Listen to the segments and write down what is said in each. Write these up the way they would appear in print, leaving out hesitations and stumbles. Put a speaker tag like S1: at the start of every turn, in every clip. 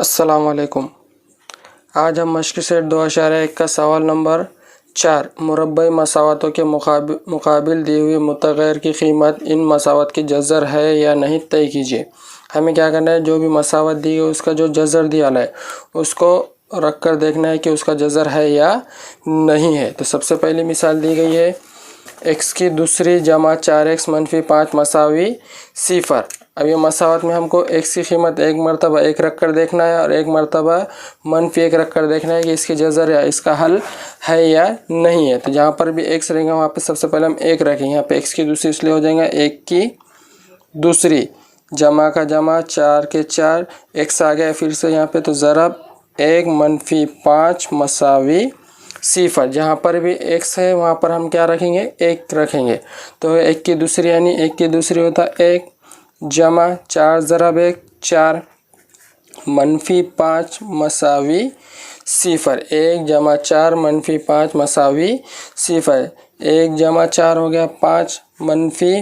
S1: अस्सलाम वालेकुम। आज हम मश्क सेट 2.1 का सवाल नंबर 4 मुरब्बई मसावतों के मुकाबिल दी हुई मुतग़ैर की कीमत इन मसावत की जज़र है या नहीं तय कीजिए। हमें क्या करना है, जो भी मसावत दी है उसका जो जज़र दिया है उसको रख कर देखना है कि उसका जज़र है या नहीं है। तो सबसे पहली मिसाल दी गई है x की दूसरी जमा 4x मनफी 5 मसावी 0। अब ये मसावत में हमको x की कीमत एक मरतबा 1 रख कर देखना है और एक मरतबा मनफी 1 रख कर देखना है कि इसकी जज़र या इसका हल है या नहीं है। तो जहाँ पर भी x रहेगा वहाँ पे सबसे पहले हम 1 रखेंगे। यहाँ पे x की दूसरी इसलिए हो जाएगा 1 की दूसरी जमा का जमा 4 के 4 x आ गया फिर से यहाँ पे, तो ज़रब 1 मनफी 5 मसावी 0। जहाँ पर भी x है वहाँ पर हम क्या रखेंगे, 1 रखेंगे। तो 1 की दूसरी यानी 1 की दूसरी होता 1 जमा 4 ज़रब 1 4 मनफी 5 मसावी 0। 1 जमा 4 मनफी 5 मसावी 0। 1 जमा 4 हो गया 5 मनफी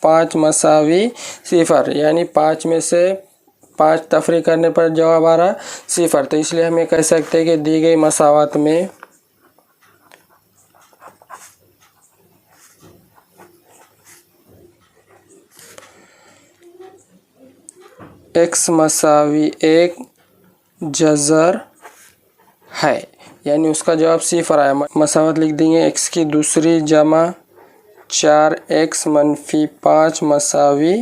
S1: 5 मसावी 0, यानी 5 में से 5 तफरी करने पर जवाब आ रहा 0। तो इसलिए हम ये कह सकते हैं कि दी गई मसावत में x मसावी 1 जज़र है, यानी उसका जवाब 0 आया। मसावत लिख देंगे x की दूसरी जमा 4x मनफी 5 मसावी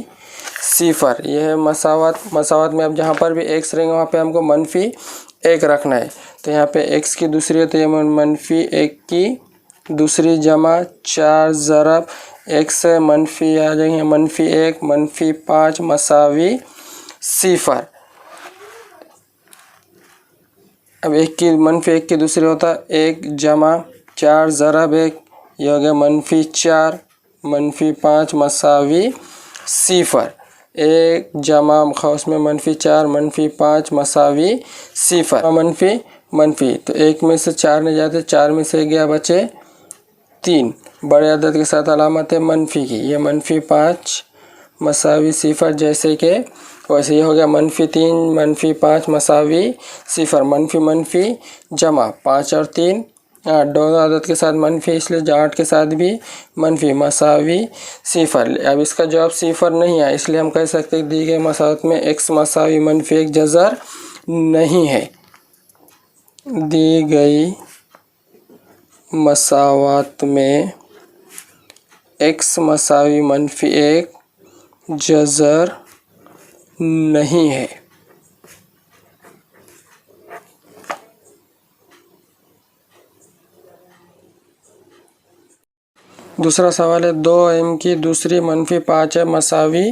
S1: 0। यह है मसावत में अब जहाँ पर भी x रहेंगे वहाँ पे हमको मनफी 1 रखना है। तो यहाँ पे x की दूसरी है तो ये मनफी 1 की दूसरी जमा 4 ज़रब x से मनफी आ जाएंगे मनफी 1 मनफी 5 मसावी 0। अब 1 की मनफी 1 की दूसरी होता 1 जमा 4 ज़रब 1, यह हो गया मनफी 4 मनफी 5 मसावी 0। 1 जमा खास में मनफी 4 मनफी 5 मसावी 0। मनफी तो 1 में से 4 नहीं जाते, 4 में से गया बचे 3, बड़े अदद के साथ अलामत है मनफी की। ये मनफी 5 मसावी 0 जैसे कि वैसे ये हो गया मनफी 3 मनफी 5 मसावी 0। मनफी मनफी जमा 5 और 3 8, दो अदद के साथ मनफी इसलिए 8 के साथ भी मनफी मसावी 0। अब इसका जवाब 0 नहीं है, इसलिए हम कह सकते हैं दी गई मसावत में x मसावी मनफी 1 जज़र नहीं है। दी गई मसावत में x मसावी मनफी 1 जज़र नहीं है। दूसरा सवाल है 2m की दूसरी मनफी 5 है मसावी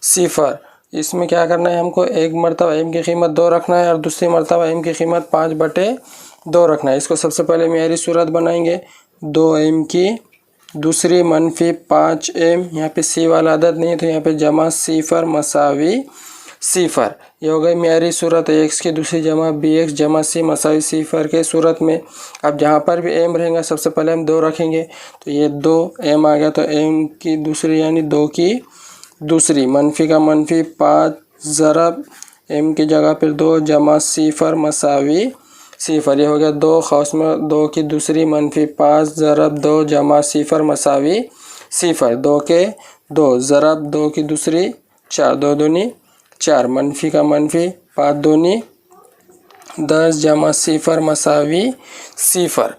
S1: 0। इसमें क्या करना है, हमको एक मरतबा m की कीमत 2 रखना है और दूसरी मरतबा m की कीमत 5/2 रखना है। इसको सबसे पहले मेरी सूरत बनाएंगे। 2m की दूसरी मनफी 5m, यहाँ पे c वाला अदद नहीं है तो यहाँ पे जमा 0 मसावी 0। ये हो गई मेरी सूरत है x की दूसरी जमा bx जमा c मसावी 0 के सूरत में। अब जहाँ पर भी m रहेगा सबसे पहले हम 2 रखेंगे, तो ये 2m आ गया। तो m की दूसरी यानी 2 की दूसरी मनफी का मनफी 5 ज़रब m की जगह पर 2 जमा 0 मसावी 0। ये हो गया 2 खास में 2 की दूसरी मनफी 5 ज़रब 2 जमा 0 मसावी 0। 2 के 2 ज़रब 2 की दूसरी 4 2 दूनी 4 मनफी का मनफी 5 दूनी 10 जमा 0 मसावी 0।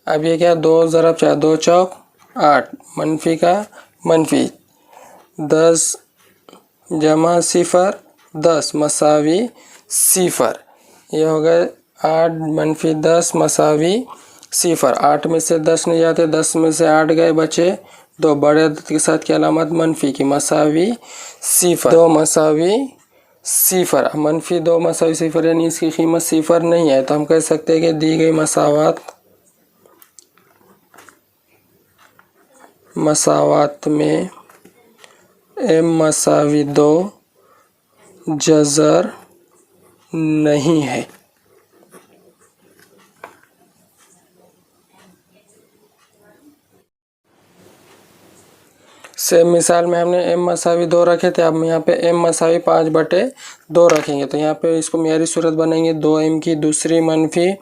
S1: अब ये क्या 2 ज़रब 4 2 चौक 8 मनफी का मनफी 10 जमा 0 10 मसावी 0। ये हो गए 8 मनफी 10 मसावी 0। 8 में से 10 नहीं जाते, 10 में से 8 गए बचे 2, बड़े अदद के साथ की अलामत मनफी की मसावी 0। 2 मसावी 0 मनफी 2 मसावी 0 यानी इसकी कीमत 0 नहीं है। तो हम कह सकते हैं कि दी गई मसावत में m मसावी 2 जज़र नहीं है। सेम मिसाल में हमने m मसावी 2 रखे थे, अब यहाँ पे m मसावी 5/2 रखेंगे। तो यहाँ पे इसको मियारी सूरत बनाएंगे, 2m की दूसरी मनफी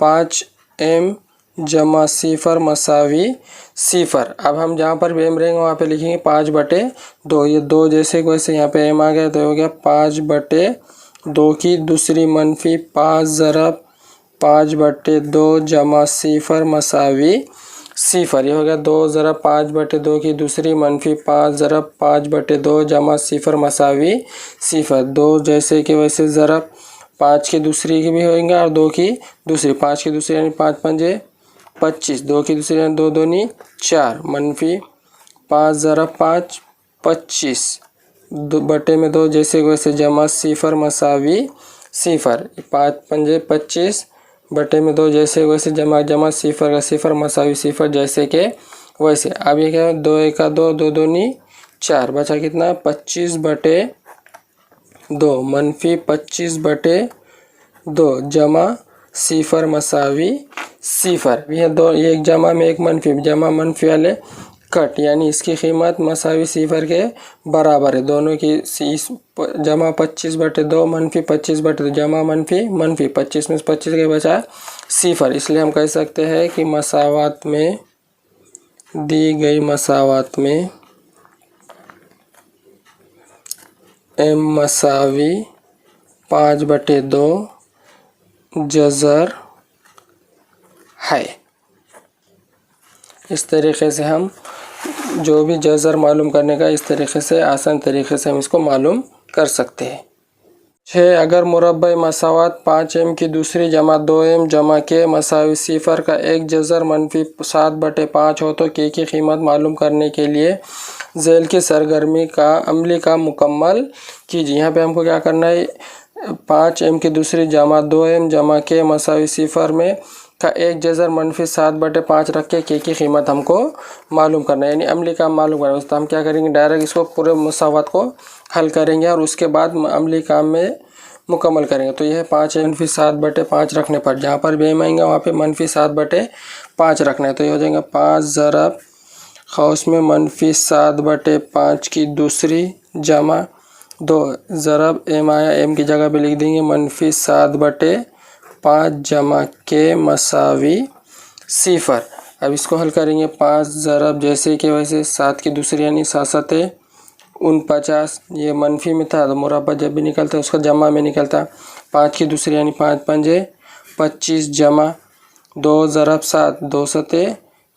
S1: 5m जमा सिफर मसावी सिफर। अब हम जहाँ पर भी m रहेंगे वहाँ पे लिखेंगे 5/2। ये 2 जैसे को वैसे यहाँ पे m आ गया तो हो गया 5/2 की दूसरी मनफी 5 ज़रब 5/2 जमा सिफर मसावी सिफर। ये हो गया 2 ज़रब 5/2 की दूसरी मनफी 5 ज़रब 5/2 जमा सिफर मसावी सिफर। 2 जैसे कि वैसे ज़रब 5 की दूसरी की भी होंगे और 2 की दूसरी, 5 की दूसरी यानी 5 पंजे 25, 2 की दूसरी यानी 2 दूनी 4, मनफी 5 ज़रब 5 25 बटे में 2 जैसे वैसे जमा सिफर मसावी सिफर। 5 पंजे 25 बटे में 2 जैसे वैसे जमा सिफर का सिफर मसावी सिफर जैसे के वैसे। अब ये क्या है 2 एका 2, 2 दूनी 4, बचा कितना 25/2 मनफी 25/2 जमा सिफर मसावी सिफर। ये दो, ये एक जमा में एक मनफी, जमा मनफी वाले कट, यानी इसकी कीमत मसावी सिफर के बराबर है। दोनों की जमा 25/2 मनफी 25/2 जमा मनफी 25 में से 25 के बचा सिफर। इसलिए हम कह सकते हैं कि मसावात में दी गई मसावात में m मसावी 5/2 जज़र है। इस तरीके से हम जो भी जज़र मालूम करने का, इस तरीके से आसान तरीके से हम इसको मालूम कर सकते हैं। 6 अगर मुरब्बा मसावात 5m की दूसरी जमा 2m जमा के मसावी सिफर का एक जज़र मनफी 7/5 हो तो के की कीमत मालूम करने के लिए झेल की सरगर्मी का अमली का मुकम्मल कीजिए। यहाँ पे हमको क्या करना है, 5m की दूसरी जमा 2m जमा के मसावी सिफर में का एक जज़र मनफी 7/5 रख के की कीमत हमको मालूम करना है, यानी अमली काम मालूम करना है। तो हम क्या करेंगे, डायरेक्ट इसको पूरे मसावत को हल करेंगे और उसके बाद अमली काम में मुकम्मल करेंगे। तो यह 5 मनफी 7/5 रखने पर जहाँ पर भी m आएंगे वहाँ पे मनफी 7/5 रखना है। तो ये हो जाएगा 5 ज़रब खौस में मनफी 7/5 की दूसरी जमा 2 ज़रब m आया, m की जगह पे लिख देंगे मनफी 7/5 जमा के मसावी सिफर। अब इसको हल करेंगे, 5 ज़रब जैसे कि वैसे 7 की दूसरी यानी 7 49, ये मनफी में था तो मुरब्बा जब भी निकलता है उसका जमा में निकलता। 5 की दूसरी यानी 5 पंजे 25 जमा 2 ज़रब 7 2 सते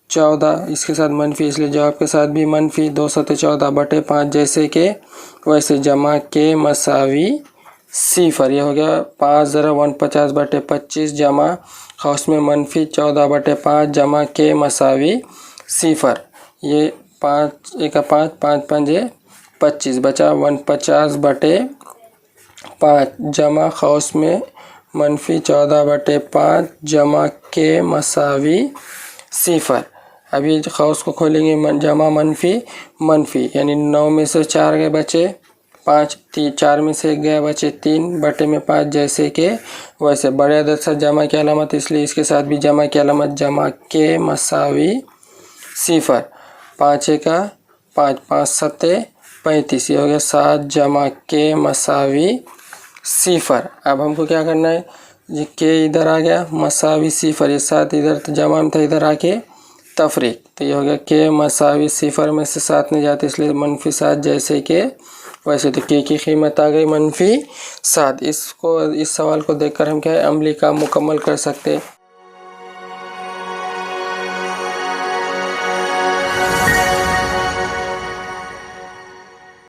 S1: 14, इसके साथ मनफी इसलिए जवाब के साथ भी मनफी 2 सते 14/5 जैसे के वैसे जमा के मसावी सिफर। यह हो गया 5 ज़रब 49/25 जमा खौस में मनफी 14/5 जमा के मसावी सिफर। ये 5 एका 5 5 पंजे 25 बचा 49/5 जमा खौस में मनफी 14/5 जमा के मसावी सिफर। अभी खौस को खोलेंगे, जमा मनफी यानी 9 में से 4 गए बचे 5, 4 में से 1 गया बचे 3 बटे में 5 जैसे के वैसे। बड़े अदद से जमा की अलामत, इसलिए इसके साथ भी जमा की अलामत जमा के मसावी सिफर। 5 एका 5 5 सते 35, ये हो गया 7 जमा के मसावी सिफर। अब हमको क्या करना है, ये के इधर आ गया मसावी सिफर, ये 7 इधर तो जमा में था, इधर आके तफरीक। तो ये हो गया के मसावी सिफर में से 7 नहीं जाते इसलिए मनफी 7 जैसे के वैसे। तो के की कीमत आ गई मनफी 7। इस सवाल को देखकर हम क्या है अमली काम मुकम्मल कर सकते हैं।